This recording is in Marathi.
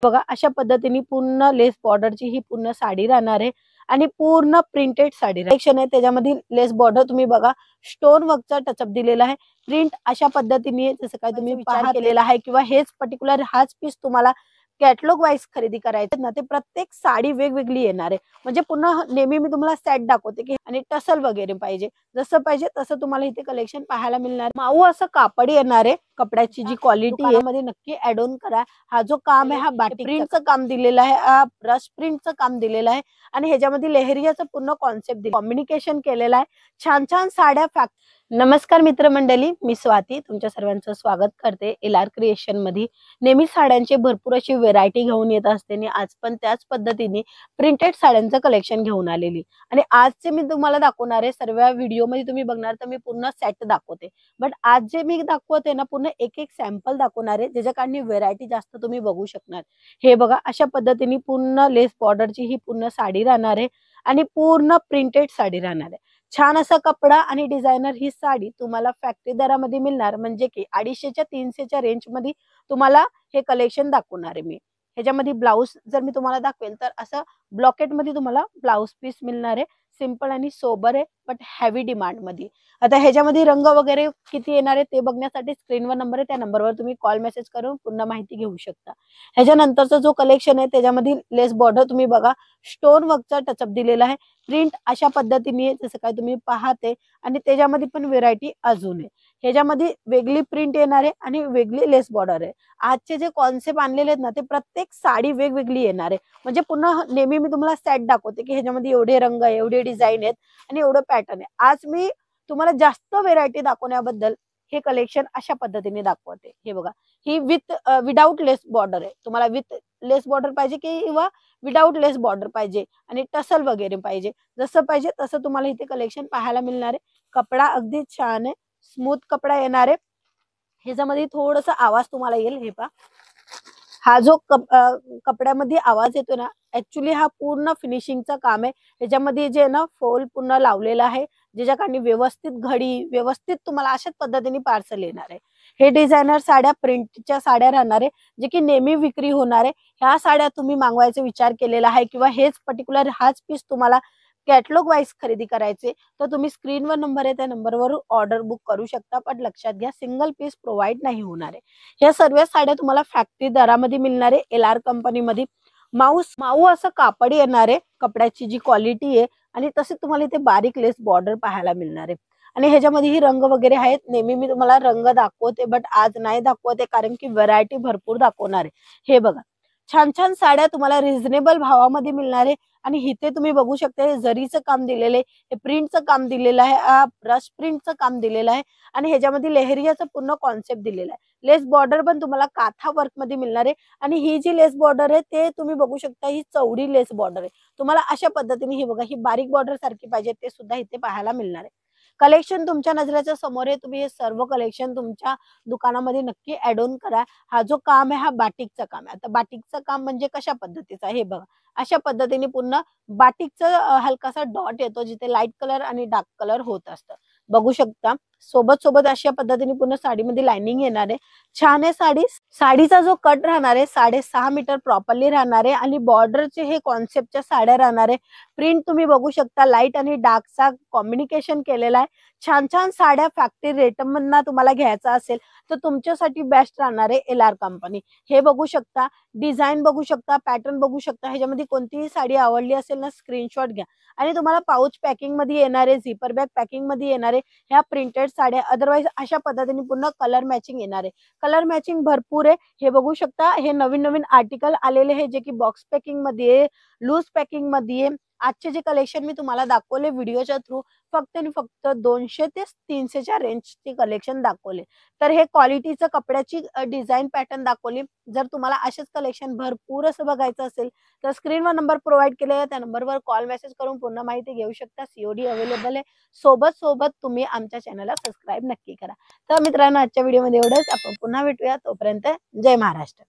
बघा अशा पद्धतीने पूर्ण लेस बॉर्डरची ही पूर्ण साडी राहणार आहे आणि पूर्ण प्रिंटेड साडी कलेक्शन आहे। त्याच्यामध्ये लेस बॉर्डर तुम्ही बघा स्टोन वर्कचा टचअप दिलेला आहे। प्रिंट अशा पद्धतीने जसं काय तुम्ही विचार केलेला आहे किंवा हेच पर्टिक्युलर हाच पीस तुम्हाला कॅटलॉग वाईज खरेदी करायचं ना, ते प्रत्येक साडी वेगवेगळी येणार आहे। म्हणजे पुन्हा नेहमी मी तुम्हाला सेट दाखवते की आणि टसल वगैरे पाहिजे, जसं पाहिजे तसं तुम्हाला इथे कलेक्शन पाहायला मिळणार। माऊ असं कापड येणार आहे। कपड्याची जी क्वालिटी आहे मध्ये नक्की ऍड ऑन करा। हा जो काम आहे हा बाटिक प्रिंटचं काम दिलेलं आहे, हा ब्रश प्रिंटचं काम दिलेलं आहे आणि ह्याच्यामध्ये लेहरियाचं पूर्ण कॉन्सेप्ट दिलं, कॉम्युनिकेशन केलेलं आहे। छान छान साड्या नमस्कार मित्रमंडळी, मी स्वाती तुमच्या सर्वांचं स्वागत करते LR क्रिएशन मध्ये। नेहमी साड्यांचे भरपूर अशी व्हेरायटी घेऊन येत असते आणि आज पण त्याच पद्धतीने प्रिंटेड साड्यांचं कलेक्शन घेऊन आलेली आणि आजचे मी तुम्हाला दाखवणार आहे। सर्व व्हिडिओ मध्ये तुम्ही बघणार तर मी पूर्ण सेट दाखवते, बट आज जे मी दाखवते ना पूर्ण एक एक सॅम्पल दाखवणार आहे, ज्याच्याकडे व्हेरायटी जास्त तुम्ही बघू शकणार। हे बघा अशा पद्धतीने पूर्ण लेस बॉर्डरची ही पूर्ण साडी राहणार आहे आणि पूर्ण प्रिंटेड साडी राहणार आहे। छान असा कपडा आणि डिझायनर ही साडी तुम्हाला फॅक्टरी दरामध्ये मिळणार, म्हणजे की 250 च्या 300 रेंज मध्ये तुम्हाला हे कलेक्शन दाखवणार आहे मी। ह्याच्यामध्ये ब्लाउज जर मी तुम्हाला दाखवेल तर असं ब्लॉकेट मध्ये तुम्हाला ब्लाउज पीस मिळणार आहे। सिंपल आणि सोबर आहे बट हेवी डिमांड मध्ये। आता ह्याच्यामध्ये रंग वगैरे किती येणार आहे ते बघण्यासाठी स्क्रीनवर नंबर आहे, त्या नंबरवर तुम्ही कॉल मेसेज करून पूर्ण माहिती घेऊ शकता। ह्याच्यानंतरचा जो कलेक्शन आहे त्याच्यामध्ये लेस बॉर्डर तुम्ही बघा स्टोन वर्कचा टचअप दिलेला आहे। प्रिंट अशा पद्धतीने जसं काय तुम्ही पाहते आणि त्याच्यामध्ये पण व्हेरायटी अजून आहे। ह्याच्यामध्ये वेगळी प्रिंट येणार आहे आणि वेगळी लेस बॉर्डर आहे। आजचे जे कॉन्सेप्ट आणलेले आहेत ना ते प्रत्येक साडी वेगवेगळी येणार आहे। म्हणजे पुन्हा नेहमी मी तुम्हाला सेट दाखवते की ह्याच्यामध्ये एवढे रंग आहे, एवढे डिझाईन आहेत आणि एवढं पॅटर्न आहे। आज मी तुम्हाला जास्त व्हेरायटी दाखवण्याबद्दल हे कलेक्शन अशा पद्धतीने दाखवते। हे बघा ही विदाउट लेस बॉर्डर आहे। तुम्हाला विथ लेस बॉर्डर पाहिजे किंवा विदाउट लेस बॉर्डर पाहिजे आणि टसल वगैरे पाहिजे, जसं पाहिजे तसं तुम्हाला इथे कलेक्शन पाहायला मिळणार आहे। कपडा अगदी छान आहे, स्मूथ कपडा येणार आहे। ह्याच्यामध्ये थोडासा आवाज तुम्हाला येईल, हे पहा हा जो कपड्यामध्ये आवाज येतो ना, ऍक्च्युली हा पूर्ण फिनिशिंगचं काम आहे। ह्याच्यामध्ये जे ना फॉल पूर्ण लावलेला आहे, ज्याच्याकडे व्यवस्थित घडी व्यवस्थित तुम्हाला अशाच पद्धतीने पार्सल येणार आहे। हे डिझायनर साड्या प्रिंटच्या साड्या राहणार आहे, जे की नेहमी विक्री होणार आहे। ह्या साड्या तुम्ही मागवायचा विचार केलेला आहे किंवा हेच पर्टिक्युलर हाच पीस तुम्हाला कॅटलॉग वाईज खरेदी करायचे तर तुम्ही स्क्रीनवर नंबर आहे त्या नंबरवर ऑर्डर बुक करू शकता। पण लक्षात घ्या सिंगल पीस प्रोव्हाइड नाही होणार आहे। ह्या सर्व साड्या तुम्हाला फॅक्टरी दरामध्ये मिळणार आहे LR कंपनीमध्ये। माऊ असं कापड येणार आहे, कपड्याची जी क्वालिटी आहे आणि तसे तुम्हाला इथे बारीक लेस बॉर्डर पाहायला मिळणार आहे। आणि ह्याच्यामध्ये ही रंग वगैरे आहेत, नेहमी मी तुम्हाला रंग दाखवते बट आज नाही दाखवते कारण की व्हरायटी भरपूर दाखवणार आहे। हे बघा छान छान साड्या तुम्हाला रिझनेबल भावामध्ये मिळणार आहे आणि इथे तुम्ही बघू शकता हे जरीचं काम दिलेलं आहे, हे प्रिंटचं काम दिलेलं आहे, ब्रश प्रिंटचं काम दिलेलं आहे आणि ह्याच्यामध्ये लेहरियाचं पूर्ण कॉन्सेप्ट दिलेला आहे। लेस बॉर्डर पण तुम्हाला काथा वर्क मध्ये मिळणार आहे आणि ही जी लेस बॉर्डर आहे ते तुम्ही बघू शकता ही चौडी लेस बॉर्डर आहे। तुम्हाला अशा पद्धतीने ही बघा ही बारीक बॉर्डर सारखी पाहिजे ते सुद्धा इथे पाहायला मिळणार आहे। कलेक्शन तुमच्या नजरेच्या समोर आहे, तुम्ही हे सर्व कलेक्शन तुमच्या दुकानामध्ये नक्की ऍड ऑन करा। हा जो काम आहे हा बाटिकचं काम आहे। आता बाटिकचं काम म्हणजे कशा पद्धतीचं आहे, हे बघा अशा पद्धतीने पूर्ण बाटिकचं हलकासा डॉट येतो, जिथे लाईट कलर आणि डार्क कलर होत असतं, बघू शकता। सोबत सोबत अशा पद्धतीने पूर्ण साडीमध्ये लाइनिंग येणार आहे। छान आहे साडी। साडीचा जो कट राहणार आहे 6.5 मीटर प्रॉपरली राहणार आहे आणि बॉर्डरचे हे कॉन्सेप्टच्या साड्या राहणार आहे। प्रिंट तुम्ही बघू शकता लाईट आणि डार्कचा कॉम्बिनेशन केलेला आहे। छान छान साड्या फॅक्टरी रेट मधनं तुम्हाला घ्यायचा असेल तर तुमच्यासाठी बेस्ट राहणार आहे LR कंपनी। हे बघू शकता, डिझाईन बघू शकता, पॅटर्न बघू शकता। ह्याच्यामध्ये कोणतीही साडी आवडली असेल ना स्क्रीनशॉट घ्या आणि तुम्हाला पाऊच पॅकिंग मध्ये येणार आहे, झिपर बॅग पॅकिंग मध्ये येणार आहे ह्या प्रिंटेड साड्या। अदरवाइज अशा पद्धतीने पूर्ण कलर मॅचिंग येणार आहे। कलर मॅचिंग भरपूर आहे। हे बघू शकता हे नवीन नवीन आर्टिकल आलेले आहे, जे की बॉक्स पॅकिंग मध्ये, लूज पॅकिंग मध्ये। आजचे जे कलेक्शन मी तुम्हाला दाखवले व्हिडिओच्या थ्रू फक्त आणि फक्त 200 ते 300 रेंजचे कलेक्शन दाखवले। तर हे क्वालिटीचं कपड्याची डिझाईन पॅटर्न दाखवली। जर तुम्हाला असेच कलेक्शन भरपूर असं बघायचं असेल तर स्क्रीनवर नंबर प्रोव्हाइड केलेला त्या नंबरवर कॉल मेसेज करून पूर्ण माहिती घेऊ शकता। COD अवेलेबल आहे। सोबत सोबत तुम्ही आमच्या चॅनलला सबस्क्राईब नक्की करा। तर मित्रांनो आजच्या व्हिडिओमध्ये एवढंच, आपण पुन्हा भेटूया, तोपर्यंत जय महाराष्ट्र।